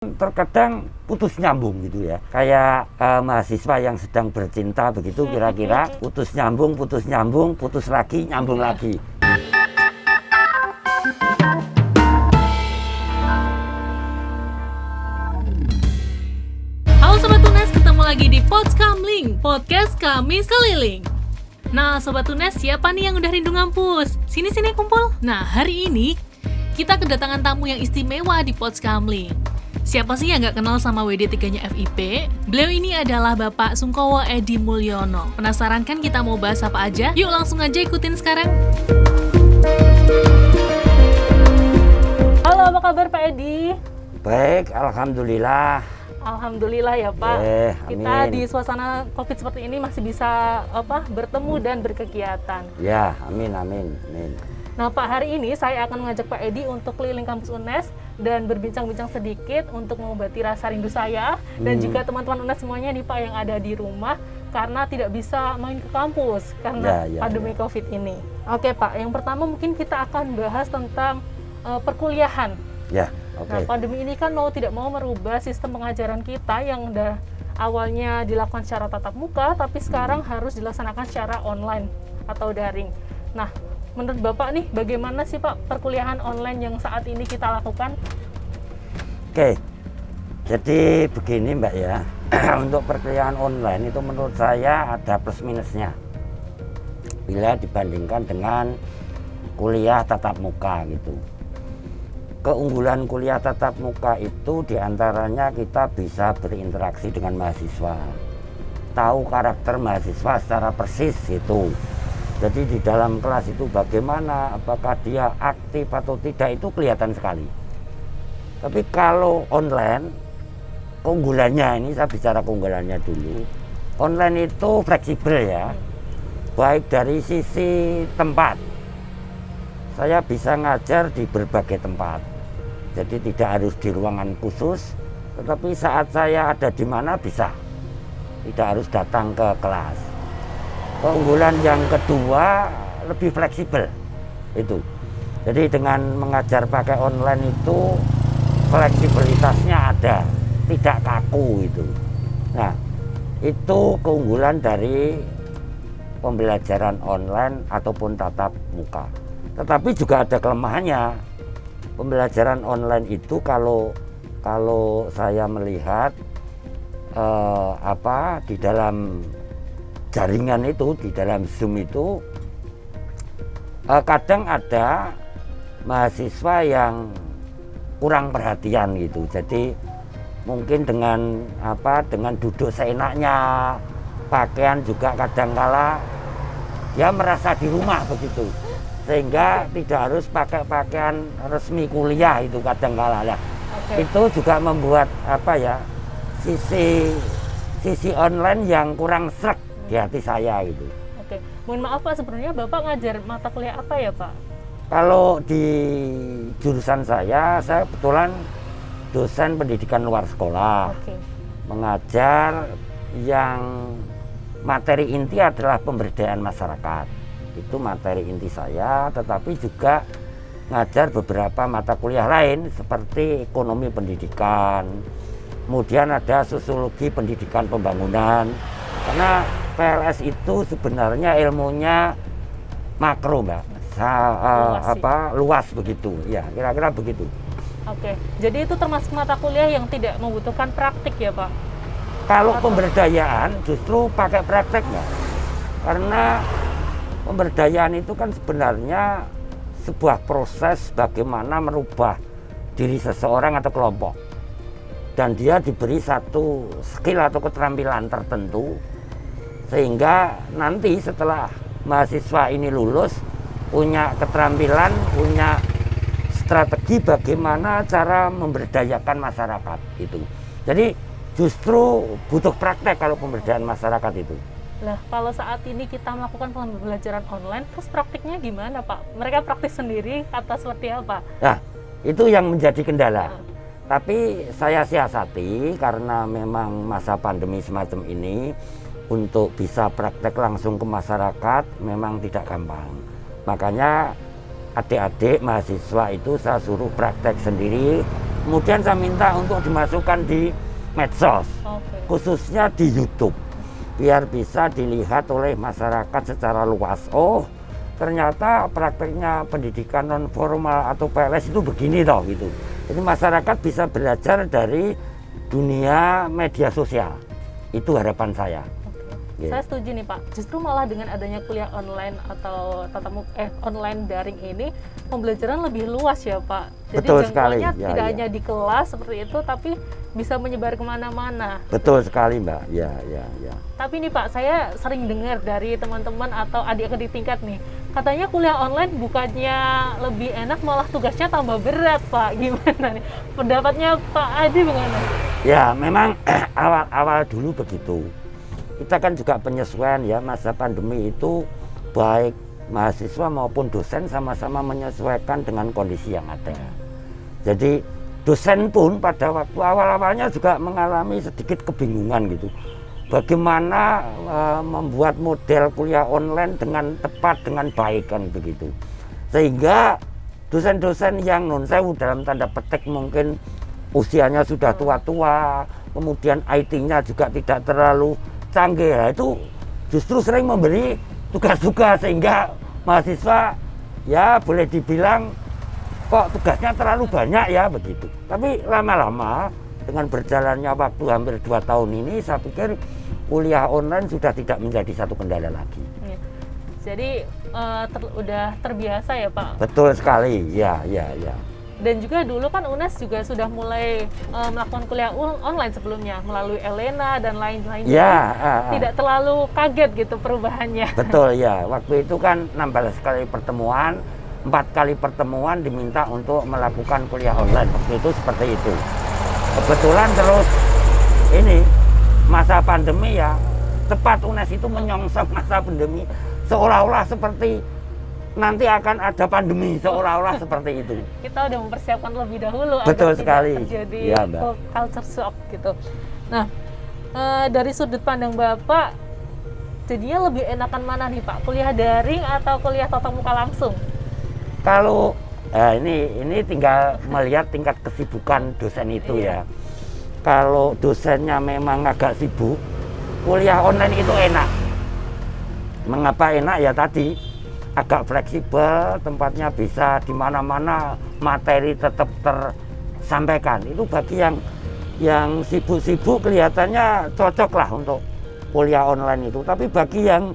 Terkadang putus nyambung gitu ya, kayak mahasiswa yang sedang bercinta begitu, kira-kira putus nyambung, putus lagi, nyambung lagi. Halo Sobat Tunes, ketemu lagi di Podskamling, podcast kami keliling. Nah Sobat Tunes, siapa nih yang udah rindu ngampus? Sini-sini kumpul. Nah hari ini kita kedatangan tamu yang istimewa di Podskamling. Siapa sih yang gak kenal sama WD3-nya FIP? Beliau ini adalah Bapak Sungkowo Edy Mulyono. Penasaran kan kita mau bahas apa aja? Yuk langsung aja ikutin sekarang. Halo, apa kabar Pak Edy? Baik, alhamdulillah. Alhamdulillah ya Pak. Kita di suasana Covid seperti ini masih bisa bertemu dan berkegiatan. Ya, amin. Nah Pak, hari ini saya akan mengajak Pak Edy untuk keliling kampus UNES dan berbincang-bincang sedikit untuk mengobati rasa rindu saya dan juga teman-teman UNES semuanya nih Pak yang ada di rumah karena tidak bisa main ke kampus karena pandemi Covid ini. Oke Pak, yang pertama mungkin kita akan bahas tentang perkuliahan. Ya, oke. Nah, pandemi ini kan mau tidak mau merubah sistem pengajaran kita yang udah awalnya dilakukan secara tatap muka tapi sekarang harus dilaksanakan secara online atau daring. Nah, menurut Bapak nih, bagaimana sih Pak perkuliahan online yang saat ini kita lakukan? Oke, jadi begini Mbak ya, untuk perkuliahan online itu menurut saya ada plus minusnya bila dibandingkan dengan kuliah tatap muka gitu. Keunggulan kuliah tatap muka itu diantaranya kita bisa berinteraksi dengan mahasiswa, tahu karakter mahasiswa secara persis itu. Jadi di dalam kelas itu bagaimana, apakah dia aktif atau tidak itu kelihatan sekali. Tapi kalau online, keunggulannya ini saya bicara keunggulannya dulu. Online itu fleksibel ya, baik dari sisi tempat. Saya bisa ngajar di berbagai tempat. Jadi tidak harus di ruangan khusus, tetapi saat saya ada di mana bisa. Tidak harus datang ke kelas. Keunggulan yang kedua lebih fleksibel itu. Jadi dengan mengajar pakai online itu fleksibilitasnya ada, tidak kaku itu. Nah, itu keunggulan dari pembelajaran online ataupun tatap muka. Tetapi juga ada kelemahannya. Pembelajaran online itu kalau saya melihat di dalam jaringan itu, di dalam Zoom itu kadang ada mahasiswa yang kurang perhatian gitu. Jadi mungkin dengan duduk seenaknya, pakaian juga kadangkala dia merasa di rumah begitu. Sehingga tidak harus pakai pakaian resmi kuliah itu kadangkala. Itu juga membuat sisi online yang kurang sreg di hati saya gitu. Oke, mohon maaf Pak, sebenarnya Bapak ngajar mata kuliah apa ya Pak? Kalau di jurusan saya kebetulan dosen pendidikan luar sekolah. Mengajar yang materi inti adalah pemberdayaan masyarakat. Itu materi inti saya, tetapi juga ngajar beberapa mata kuliah lain seperti ekonomi pendidikan. Kemudian ada sosiologi pendidikan pembangunan. Karena PLS itu sebenarnya ilmunya makro Mbak, luas begitu, ya kira-kira begitu. Oke, jadi itu termasuk mata kuliah yang tidak membutuhkan praktik ya Pak? Kalau pemberdayaan justru pakai prakteknya, karena pemberdayaan itu kan sebenarnya sebuah proses bagaimana merubah diri seseorang atau kelompok. Dan dia diberi satu skill atau keterampilan tertentu sehingga nanti setelah mahasiswa ini lulus punya keterampilan, punya strategi bagaimana cara memberdayakan masyarakat itu. Jadi justru butuh praktek kalau pemberdayaan masyarakat itu. Nah, kalau saat ini kita melakukan pembelajaran online, terus praktiknya gimana Pak? Mereka praktik sendiri atau seperti apa? Nah, itu yang menjadi kendala. Tapi saya siasati karena memang masa pandemi semacam ini untuk bisa praktek langsung ke masyarakat memang tidak gampang. Makanya adik-adik mahasiswa itu saya suruh praktek sendiri Kemudian saya minta untuk dimasukkan di medsos, khususnya di YouTube, biar bisa dilihat oleh masyarakat secara luas. Oh, ternyata prakteknya pendidikan non formal atau PLS itu begini toh gitu. Jadi masyarakat bisa belajar dari dunia media sosial. Itu harapan saya. Saya setuju nih Pak. Justru malah dengan adanya kuliah online atau online daring ini, pembelajaran lebih luas ya Pak. Jadi Betul sekali. tidak hanya di kelas seperti itu, tapi bisa menyebar kemana-mana. Betul sekali Mbak. Ya. Tapi nih Pak, saya sering dengar dari teman-teman atau adik-adik tingkat nih, katanya kuliah online bukannya lebih enak, malah tugasnya tambah berat Pak. Gimana nih? Pendapatnya Pak Adi bagaimana? Ya, memang awal-awal dulu begitu. Kita kan juga penyesuaian ya, masa pandemi itu baik mahasiswa maupun dosen sama-sama menyesuaikan dengan kondisi yang ada. Jadi dosen pun pada waktu awal-awalnya juga mengalami sedikit kebingungan gitu. Bagaimana membuat model kuliah online dengan tepat, dengan baik kan begitu. Sehingga dosen-dosen yang non sewu dalam tanda petik mungkin usianya sudah tua-tua, kemudian IT-nya juga tidak terlalu canggih, nah, itu justru sering memberi tugas-tugas sehingga mahasiswa ya boleh dibilang kok tugasnya terlalu banyak ya begitu. Tapi lama-lama dengan berjalannya waktu hampir 2 tahun ini saya pikir kuliah online sudah tidak menjadi satu kendala lagi. Jadi udah terbiasa ya Pak? Betul sekali, ya. Dan juga dulu kan UNES juga sudah mulai melakukan kuliah online sebelumnya melalui Elena dan lain-lainnya. Tidak terlalu kaget gitu perubahannya. Betul ya, waktu itu kan 16 kali pertemuan, 4 kali pertemuan diminta untuk melakukan kuliah online. Waktu itu seperti itu. Kebetulan terus ini masa pandemi ya, tepat UNES itu menyongsong masa pandemi seolah-olah seperti nanti akan ada pandemi, seolah-olah seperti itu. Kita udah mempersiapkan lebih dahulu. Betul sekali. Tidak terjadi ya, Mbak. Culture shock gitu. Nah, dari sudut pandang Bapak, jadinya lebih enakan mana nih Pak? Kuliah daring atau kuliah tatap muka langsung? Kalau ini tinggal melihat tingkat kesibukan dosen itu ya. Kalau dosennya memang agak sibuk, kuliah online itu enak. Mengapa enak ya tadi? Agak fleksibel, tempatnya bisa di mana-mana, materi tetap tersampaikan. Itu bagi yang sibuk-sibuk kelihatannya cocok lah untuk kuliah online itu. Tapi bagi yang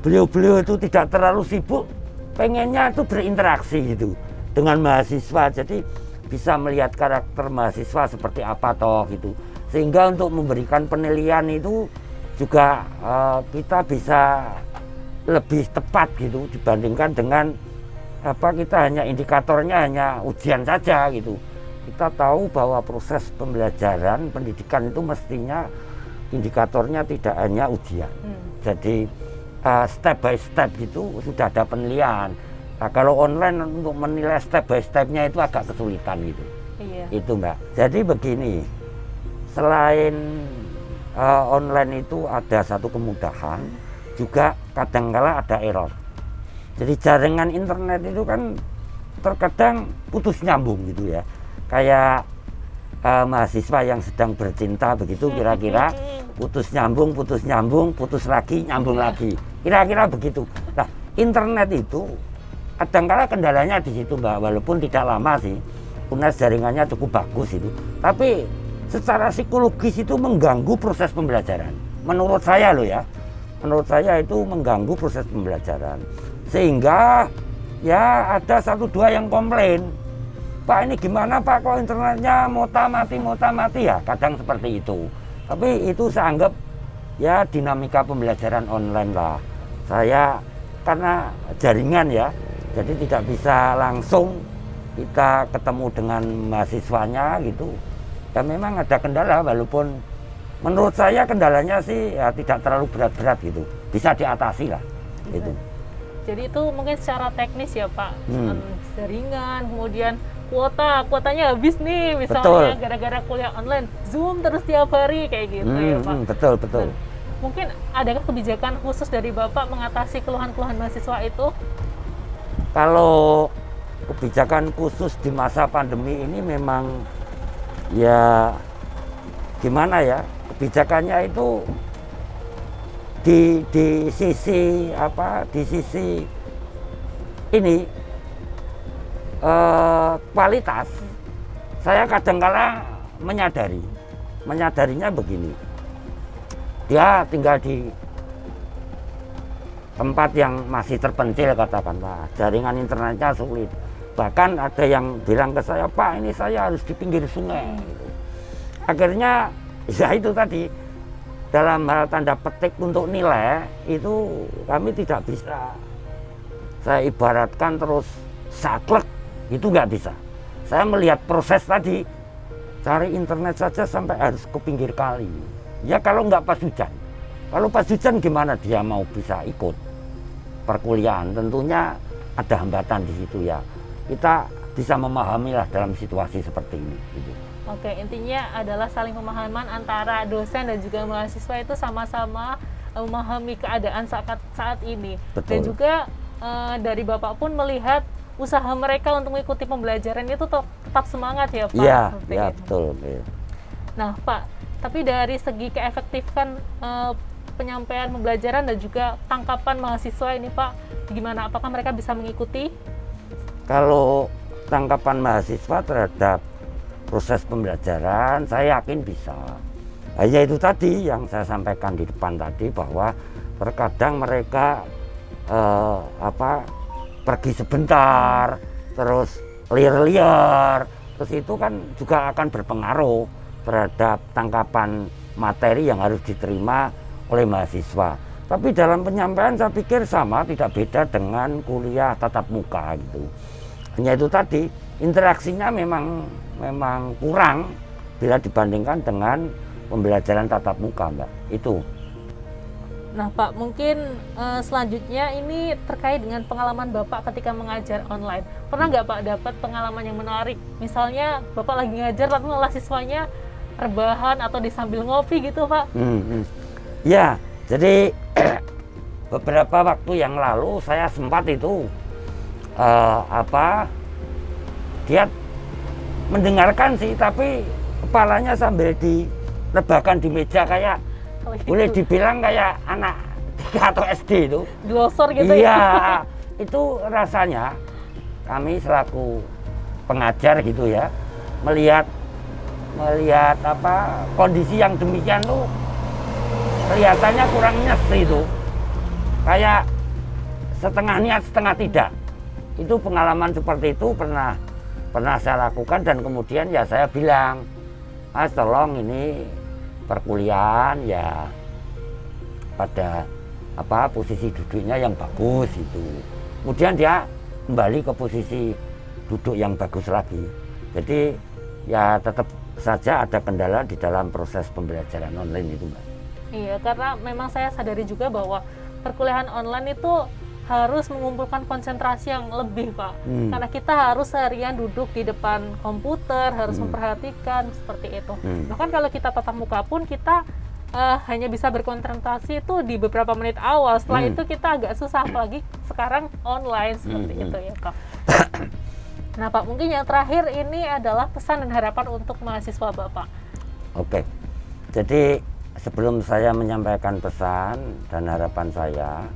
beliau-beliau itu tidak terlalu sibuk, pengennya itu berinteraksi gitu dengan mahasiswa. Jadi bisa melihat karakter mahasiswa seperti apa toh gitu. Sehingga untuk memberikan penilaian itu juga kita bisa lebih tepat gitu dibandingkan dengan kita hanya indikatornya hanya ujian saja gitu. Kita tahu bahwa proses pembelajaran pendidikan itu mestinya indikatornya tidak hanya ujian. Jadi step by step gitu sudah ada penilaian. Nah, kalau online untuk menilai step by stepnya itu agak kesulitan gitu. Itu Mbak. Jadi begini, selain online itu ada satu kemudahan, juga kadang-kala ada error. Jadi jaringan internet itu kan terkadang putus nyambung gitu ya. Kayak mahasiswa yang sedang bercinta begitu kira-kira, putus nyambung, putus lagi, nyambung lagi. Kira-kira begitu. Nah, internet itu kadang-kala kendalanya di situ Mbak, walaupun tidak lama sih. UNES jaringannya cukup bagus itu. Tapi secara psikologis itu mengganggu proses pembelajaran. Menurut saya loh ya. Menurut saya itu mengganggu proses pembelajaran. Sehingga ya ada 1-2 yang komplain. Pak ini gimana Pak, kok internetnya mota mati ya. Kadang seperti itu. Tapi itu saya anggap ya dinamika pembelajaran online lah. Saya karena jaringan ya, jadi tidak bisa langsung kita ketemu dengan mahasiswanya gitu. Ya memang ada kendala, walaupun menurut saya kendalanya sih ya tidak terlalu berat-berat gitu, bisa diatasi lah. Gitu. Jadi itu mungkin secara teknis ya Pak, jaringan, kemudian kuotanya habis nih misalnya gara-gara kuliah online, Zoom terus tiap hari kayak gitu ya Pak. Betul. Dan mungkin adakah kebijakan khusus dari Bapak mengatasi keluhan-keluhan mahasiswa itu? Kalau kebijakan khusus di masa pandemi ini memang ya gimana ya, kebijakannya itu di sisi ini kualitas, saya kadangkala menyadarinya begini, dia tinggal di tempat yang masih terpencil, katakanlah jaringan internetnya sulit, bahkan ada yang bilang ke saya, Pak, ini saya harus di pinggir sungai gitu. Akhirnya ya itu tadi, dalam hal tanda petik untuk nilai itu kami tidak bisa, saya ibaratkan terus saklek, itu nggak bisa. Saya melihat proses tadi, cari internet saja sampai harus ke pinggir kali. Ya kalau nggak pas hujan. Kalau pas hujan gimana dia mau bisa ikut perkuliahan? Tentunya ada hambatan di situ ya. Kita bisa memahami lah dalam situasi seperti ini. Gitu. Oke, intinya adalah saling pemahaman antara dosen dan juga mahasiswa itu sama-sama memahami keadaan saat ini. Betul. Dan juga dari Bapak pun melihat usaha mereka untuk mengikuti pembelajaran itu tetap semangat ya Pak? Iya, ya betul. Ya. Nah Pak, tapi dari segi keefektifan penyampaian pembelajaran dan juga tangkapan mahasiswa ini Pak, gimana? Apakah mereka bisa mengikuti? Kalau tangkapan mahasiswa terhadap proses pembelajaran, saya yakin bisa. Hanya itu tadi yang saya sampaikan di depan tadi, bahwa terkadang mereka pergi sebentar, terus liar-liar, terus itu kan juga akan berpengaruh terhadap tangkapan materi yang harus diterima oleh mahasiswa. Tapi dalam penyampaian saya pikir sama, tidak beda dengan kuliah tatap muka gitu. Hanya itu tadi, interaksinya memang kurang bila dibandingkan dengan pembelajaran tatap muka, Mbak. Itu. Nah Pak, mungkin selanjutnya ini terkait dengan pengalaman Bapak ketika mengajar online. Pernah nggak Pak dapat pengalaman yang menarik? Misalnya Bapak lagi ngajar tapi malah siswanya rebahan atau disambil ngopi gitu Pak? Ya, jadi beberapa waktu yang lalu saya sempat itu dia mendengarkan sih, tapi kepalanya sambil direbahkan di meja, kayak boleh dibilang kayak anak TK atau SD itu. Glosor gitu iya, ya? itu rasanya kami selaku pengajar gitu ya, melihat kondisi yang demikian tuh kelihatannya kurang nyes itu. Kayak setengah niat setengah tidak. Itu pengalaman seperti itu pernah saya lakukan, dan kemudian ya saya bilang, Mas tolong ini perkuliahan ya pada posisi duduknya yang bagus itu. Kemudian dia kembali ke posisi duduk yang bagus lagi. Jadi ya tetap saja ada kendala di dalam proses pembelajaran online itu, Mbak. Iya, karena memang saya sadari juga bahwa perkuliahan online itu harus mengumpulkan konsentrasi yang lebih, Pak. Karena kita harus seharian duduk di depan komputer, harus memperhatikan seperti itu. Bahkan kalau kita tatap muka pun kita hanya bisa berkonsentrasi itu di beberapa menit awal. Setelah itu kita agak susah, apalagi sekarang online seperti itu ya, Kak. Nah, Pak, mungkin yang terakhir ini adalah pesan dan harapan untuk mahasiswa Bapak. Oke. Jadi sebelum saya menyampaikan pesan dan harapan saya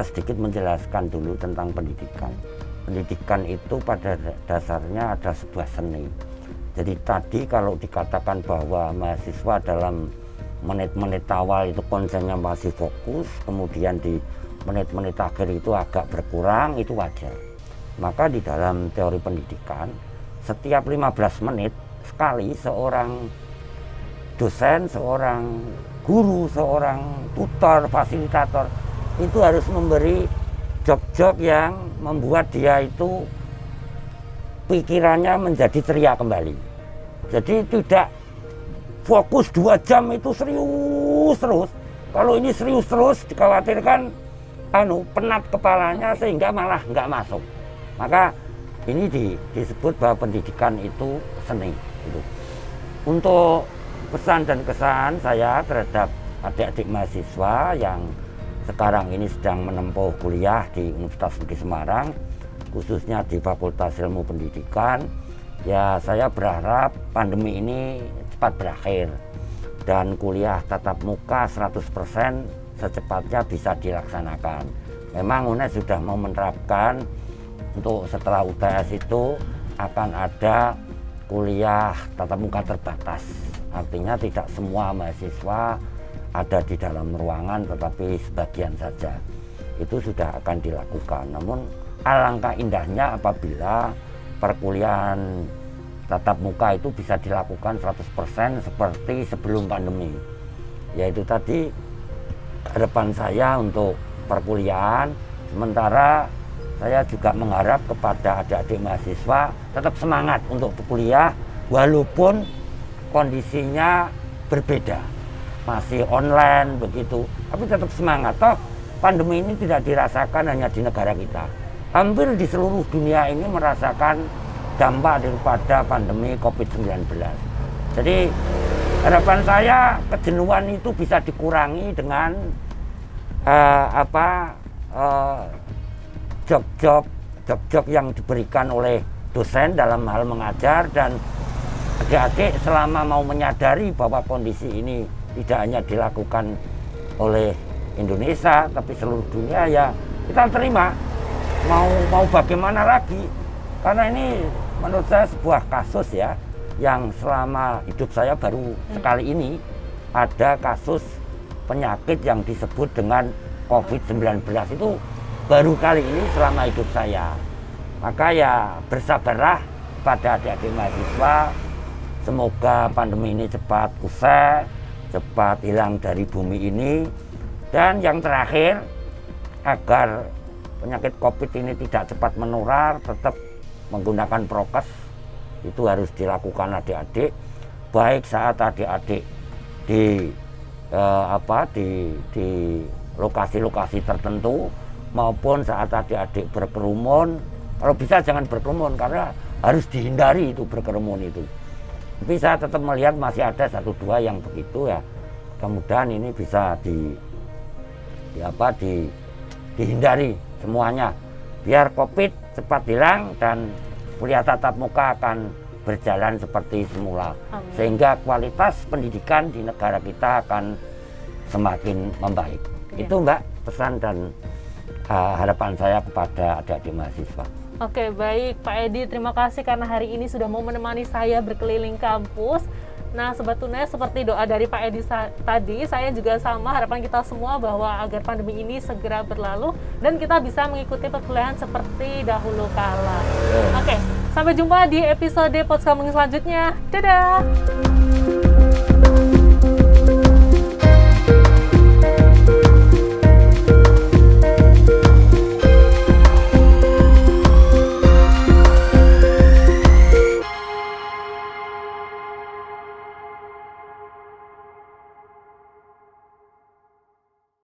sedikit menjelaskan dulu tentang pendidikan. Pendidikan itu pada dasarnya ada sebuah seni. Jadi tadi kalau dikatakan bahwa mahasiswa dalam menit-menit awal itu konsennya masih fokus, kemudian di menit-menit akhir itu agak berkurang, itu wajar. Maka di dalam teori pendidikan, setiap 15 menit sekali seorang dosen, seorang guru, seorang tutor, fasilitator itu harus memberi job-job yang membuat dia itu pikirannya menjadi ceria kembali. Jadi tidak fokus 2 jam itu serius terus. Kalau ini serius terus dikhawatirkan penat kepalanya sehingga malah nggak masuk. Maka ini disebut bahwa pendidikan itu seni. Gitu. Untuk pesan dan kesan saya terhadap adik-adik mahasiswa yang sekarang ini sedang menempuh kuliah di Universitas Negeri Semarang, khususnya di Fakultas Ilmu Pendidikan, Ya saya berharap pandemi ini cepat berakhir dan kuliah tatap muka 100% secepatnya bisa dilaksanakan. Memang UNES sudah mau menerapkan untuk setelah UTS itu akan ada kuliah tatap muka terbatas. Artinya tidak semua mahasiswa ada di dalam ruangan, tetapi sebagian saja. Itu sudah akan dilakukan. Namun alangkah indahnya apabila perkuliahan tatap muka itu bisa dilakukan 100% seperti sebelum pandemi. Yaitu tadi harapan saya untuk perkuliahan, sementara saya juga mengharap kepada adik-adik mahasiswa tetap semangat untuk berkuliah walaupun kondisinya berbeda, masih online begitu, tapi tetap semangat. Toh pandemi ini tidak dirasakan hanya di negara kita, hampir di seluruh dunia ini merasakan dampak daripada pandemi COVID-19. Jadi harapan saya kejenuhan itu bisa dikurangi dengan job yang diberikan oleh dosen dalam hal mengajar, dan adik-adik selama mau menyadari bahwa kondisi ini tidak hanya dilakukan oleh Indonesia tapi seluruh dunia, ya kita terima, mau bagaimana lagi, karena ini menurut saya sebuah kasus ya, yang selama hidup saya baru sekali ini ada kasus penyakit yang disebut dengan COVID-19, itu baru kali ini selama hidup saya. Maka ya bersabarlah pada adik-adik mahasiswa, semoga pandemi ini cepat usai, cepat hilang dari bumi ini. Dan yang terakhir, agar penyakit COVID ini tidak cepat menular, tetap menggunakan prokes. Itu harus dilakukan adik-adik, baik saat adik-adik di lokasi-lokasi tertentu maupun saat adik-adik berkerumun. Kalau bisa jangan berkerumun, karena harus dihindari itu berkerumun itu. Tapi saya tetap melihat masih ada 1-2 yang begitu ya. Kemudian ini bisa dihindari semuanya, biar COVID cepat hilang dan kuliah tatap muka akan berjalan seperti semula. Amin. Sehingga kualitas pendidikan di negara kita akan semakin membaik. Ya. Itu Mbak pesan dan harapan saya kepada adik-adik mahasiswa. Oke, baik Pak Edi, terima kasih karena hari ini sudah mau menemani saya berkeliling kampus. Nah, Sobat UNES, seperti doa dari Pak Edi tadi, saya juga sama, harapan kita semua bahwa agar pandemi ini segera berlalu dan kita bisa mengikuti perkuliahan seperti dahulu kala. Oke, sampai jumpa di episode Podcast selanjutnya. Dadah!